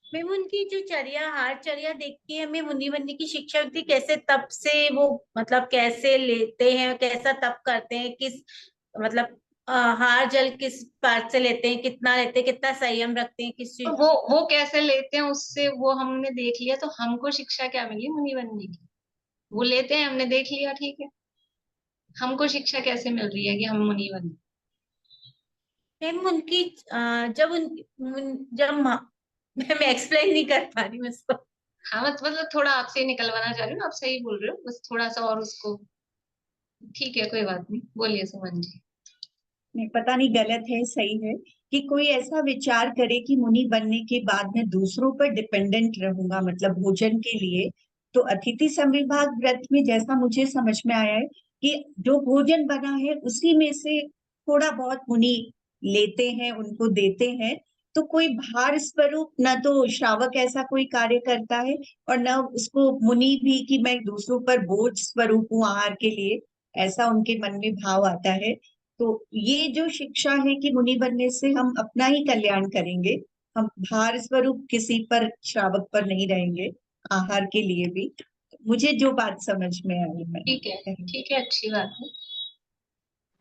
मैम उनकी जो चर्या, हार चर्या देख के हमें मुनि बनने की शिक्षा होती है, कैसे तप से वो मतलब कैसे लेते हैं, कैसा तप करते हैं, किस मतलब हार जल किस पात्र से लेते हैं, कितना लेते हैं, कितना संयम रखते हैं, किस तो चीज। वो कैसे लेते हैं उससे वो हमने देख लिया, तो हमको शिक्षा क्या मिली मुनि बनने की। वो लेते हैं, हमने देख लिया, ठीक है, हमको शिक्षा कैसे मिल रही है कि हम मुनि बने। मैम उनकी जब मैं एक्सप्लेन नहीं कर पा रही हूँ इसको। हाँ मतलब थोड़ा आपसे ही निकलवाना चाह रही हूँ, आप सही बोल रहे हो, बस थोड़ा सा और उसको, ठीक है कोई बात नहीं, बोलिए सुमन जी। नहीं, पता नहीं गलत है सही है कि कोई ऐसा विचार करे कि मुनि बनने के बाद मैं दूसरों पर डिपेंडेंट रहूंगा, मतलब भोजन के लिए। तो अतिथि समविभाग व्रत में जैसा मुझे समझ में आया है कि जो भोजन बना है उसी में से थोड़ा बहुत मुनि लेते हैं, उनको देते हैं। तो कोई भार स्वरूप न तो श्रावक ऐसा कोई कार्य करता है और न उसको मुनि भी कि मैं दूसरों पर बोझ स्वरूप हूँ आहार के लिए, ऐसा उनके मन में भाव आता है। तो ये जो शिक्षा है कि मुनि बनने से हम अपना ही कल्याण करेंगे, हम भार स्वरूप किसी पर, श्रावक पर नहीं रहेंगे आहार के लिए भी। मुझे जो बात समझ में आई मैं ठीक है, अच्छी बात है,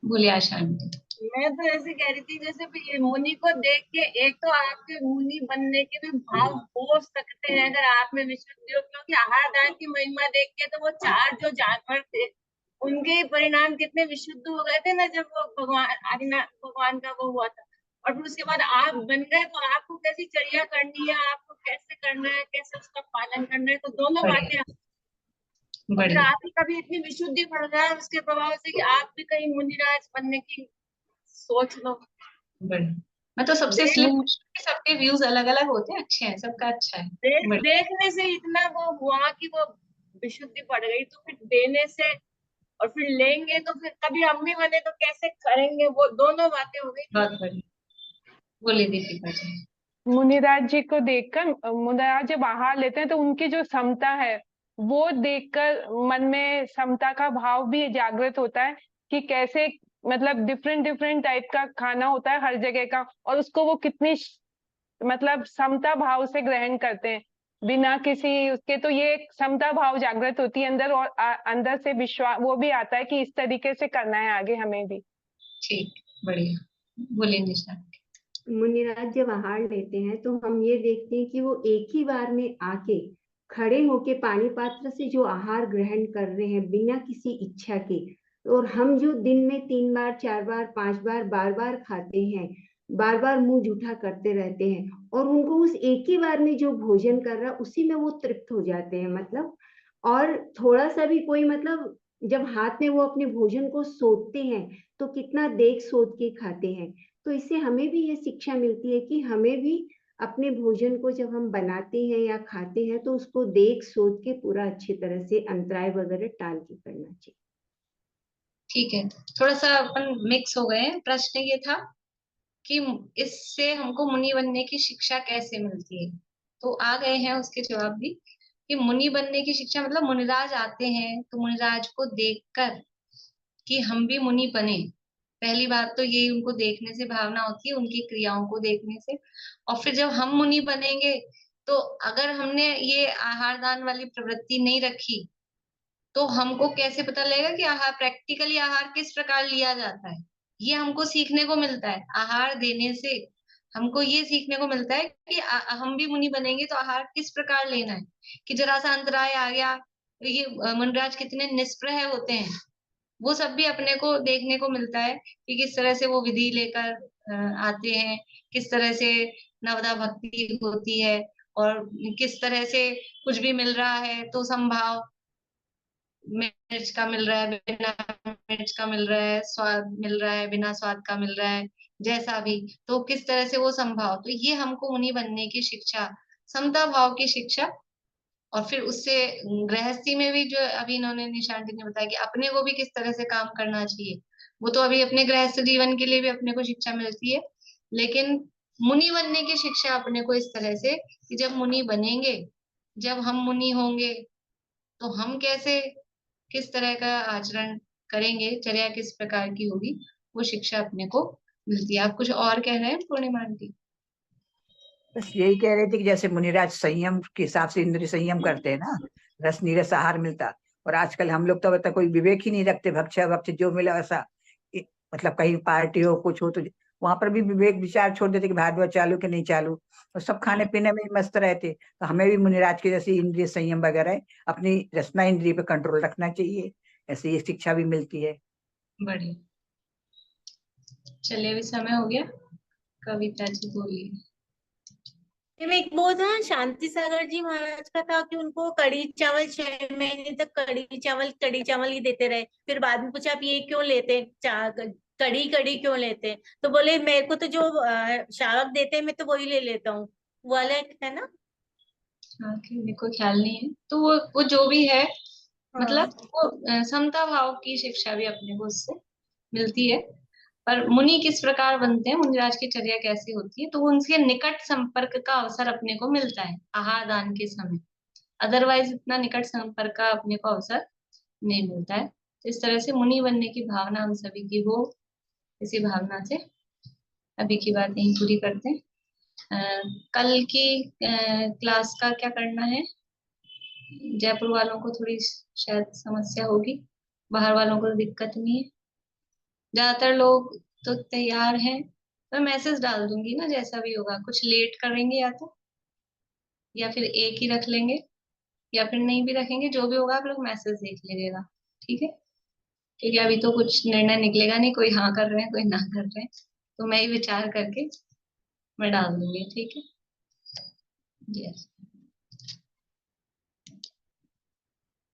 बोलिए आशा आंटी। मैं तो ऐसे कह रही थी जैसे भी मुनि को देख के एक तो आपके मुनि बनने के भी भाव हो सकते हैं अगर आप में विशुद्धि हो, क्योंकि आहार दान की महिमा देख के तो वो चार जो जानवर थे उनके परिणाम कितने विशुद्ध हो गए थे ना, जब वो भगवान आदिनाथ भगवान का वो हुआ था। और फिर उसके बाद आप बन गए, तो आपको कैसी चर्या करनी है, आपको कैसे करना है, कैसे उसका पालन करना है, तो दोनों बातें। फिर आपकी कभी इतनी विशुद्धि बढ़ रहा है उसके प्रभाव से कि आप भी कहीं मुनिराज बनने की सोच लो। मैं तो सबसे सबके व्यूज अलग अलग होते हैं, अच्छे हैं, सबका अच्छा है। देखने से इतना वो हुआ कि वो विशुद्धि बढ़ गई, तो फिर देने से और फिर लेंगे, तो फिर कभी अम्मी बने तो कैसे करेंगे, वो दोनों बातें हो गई। बहुत बढ़िया, बोलिए दीपिका जी। मुनिराज जी को देखकर, मुनिराज जब आहार लेते हैं तो उनकी जो समता है वो देखकर मन में समता का भाव भी जागृत होता है कि कैसे मतलब डिफरेंट डिफरेंट टाइप का खाना होता है हर जगह का, और उसको वो कितनी मतलब समता भाव से ग्रहण करते हैं। बिना किसी उसके, तो ये एक समता भाव जागृत होती है अंदर, और अंदर से विश्वास वो भी आता है कि इस तरीके से करना है आगे हमें भी। ठीक, बढ़िया, बोलिए निशा। मुनिराज जब आहार लेते हैं तो हम ये देखते हैं कि वो एक ही बार में आके खड़े होके पानी पात्र से जो आहार ग्रहण कर रहे हैं बिना किसी इच्छा के, और हम जो दिन में 3 बार 4 बार 5 बार बार बार खाते हैं, बार बार मुंह जूठा करते रहते हैं, और उनको उस एक ही बार में जो भोजन कर रहा उसी में वो तृप्त हो जाते हैं, मतलब और थोड़ा सा भी कोई मतलब जब हाथ में वो अपने भोजन को सोचते हैं तो कितना देख सोच के खाते हैं। तो इससे हमें भी ये शिक्षा मिलती है कि हमें भी अपने भोजन को जब हम बनाते हैं या खाते हैं तो उसको देख सोच के पूरा अच्छी तरह से अंतराय वगैरह टाल के करना चाहिए। ठीक है, थोड़ा सा अपन मिक्स हो गए हैं। प्रश्न ये था कि इससे हमको मुनि बनने की शिक्षा कैसे मिलती है, तो आ गए हैं उसके जवाब भी कि मुनि बनने की शिक्षा मतलब मुनिराज आते हैं तो मुनिराज को देखकर कि हम भी मुनि बने। पहली बात तो यही, उनको देखने से भावना होती है, उनकी क्रियाओं को देखने से। और फिर जब हम मुनि बनेंगे तो अगर हमने ये आहार दान वाली प्रवृत्ति नहीं रखी तो हमको कैसे पता लगेगा कि आहार प्रैक्टिकली आहार किस प्रकार लिया जाता है। ये हमको सीखने को मिलता है आहार देने से। हमको ये सीखने को मिलता है कि हम भी मुनि बनेंगे तो आहार किस प्रकार लेना है। कि जरा सा अंतराय आ गया तो ये मुनिराज कितने निष्प्रह होते हैं, वो सब भी अपने को देखने को मिलता है कि किस तरह से वो विधि लेकर आते हैं, किस तरह से नवदा भक्ति होती है, और किस तरह से कुछ भी मिल रहा है तो संभाव, मिर्च का मिल रहा है, बिना मिर्च का मिल रहा है, स्वाद मिल रहा है, बिना स्वाद का मिल रहा है, जैसा भी, तो किस तरह से वो संभाव। तो ये हमको मुनि बनने की शिक्षा, समता भाव की शिक्षा। और फिर उससे गृहस्थी में भी जो अभी इन्होंने निशांत जी ने बताया कि अपने को भी किस तरह से काम करना चाहिए, वो तो अभी अपने गृहस्थ जीवन के लिए भी अपने को शिक्षा मिलती है। लेकिन मुनि बनने की शिक्षा अपने को इस तरह से कि जब मुनि बनेंगे, जब हम मुनि होंगे तो हम कैसे, किस तरह का आचरण करेंगे, चर्या किस प्रकार की होगी, वो शिक्षा अपने को मिलती है। आप कुछ और कह रहे हैं पूर्णिमा आंटी? बस यही कह रहे थे कि जैसे मुनिराज संयम के हिसाब से इंद्रिय संयम करते हैं ना, रस नीरस आहार मिलता, और आजकल हम लोग तो कोई विवेक ही नहीं रखते, भक्ष्य भक्ष्य जो मिला वैसा। मतलब कहीं पार्टी हो कुछ हो तो वहां पर भी विवेक विचार छोड़ देते कि भारद्वाज चालू कि नहीं चालू, और सब खाने पीने में ही मस्त रहते। तो हमें भी मुनिराज के जैसे इंद्रिय संयम वगैरह अपनी रसना इंद्रिय पे कंट्रोल रखना चाहिए, ऐसे ये शिक्षा भी मिलती है। बढ़िया, चलिए अभी समय हो गया, कविता जी बोलिए। एक वो था शांति सागर जी महाराज का था कि उनको कड़ी चावल 6 महीने तक कड़ी चावल ही देते रहे। फिर बाद में पूछा आप ये क्यों लेते, कड़ी कड़ी क्यों लेते, तो बोले मेरे को तो जो शावक देते हैं मैं तो वही ले लेता हूँ। वो अलग है ना? हाँ, मेरे को ख्याल नहीं है, तो वो जो भी है, मतलब वो समता भाव की शिक्षा भी अपने को उससे मिलती है। पर मुनि किस प्रकार बनते हैं, मुनिराज की चर्या कैसी होती है, तो उनके निकट संपर्क का अवसर अपने को मिलता है आहार दान के समय। अदरवाइज इतना निकट संपर्क का अपने को अवसर नहीं मिलता है। तो इस तरह से मुनि बनने की भावना हम सभी की हो, इसी भावना से अभी की बात यहीं पूरी करते हैं। कल की क्लास का क्या करना है, जयपुर वालों को थोड़ी शायद समस्या होगी, बाहर वालों को तो दिक्कत नहीं है, ज्यादातर लोग तो तैयार हैं। मैं मैसेज डाल दूंगी ना, जैसा भी होगा। कुछ लेट करेंगे या फिर एक ही रख लेंगे, या फिर नहीं भी रखेंगे, जो भी होगा आप लोग मैसेज देख लीजिएगा, ठीक है? क्योंकि अभी तो कुछ निर्णय निकलेगा नहीं, कोई हाँ कर रहे हैं कोई ना कर रहे हैं, तो मैं ही विचार करके मैं डाल दूंगी, ठीक है? यस।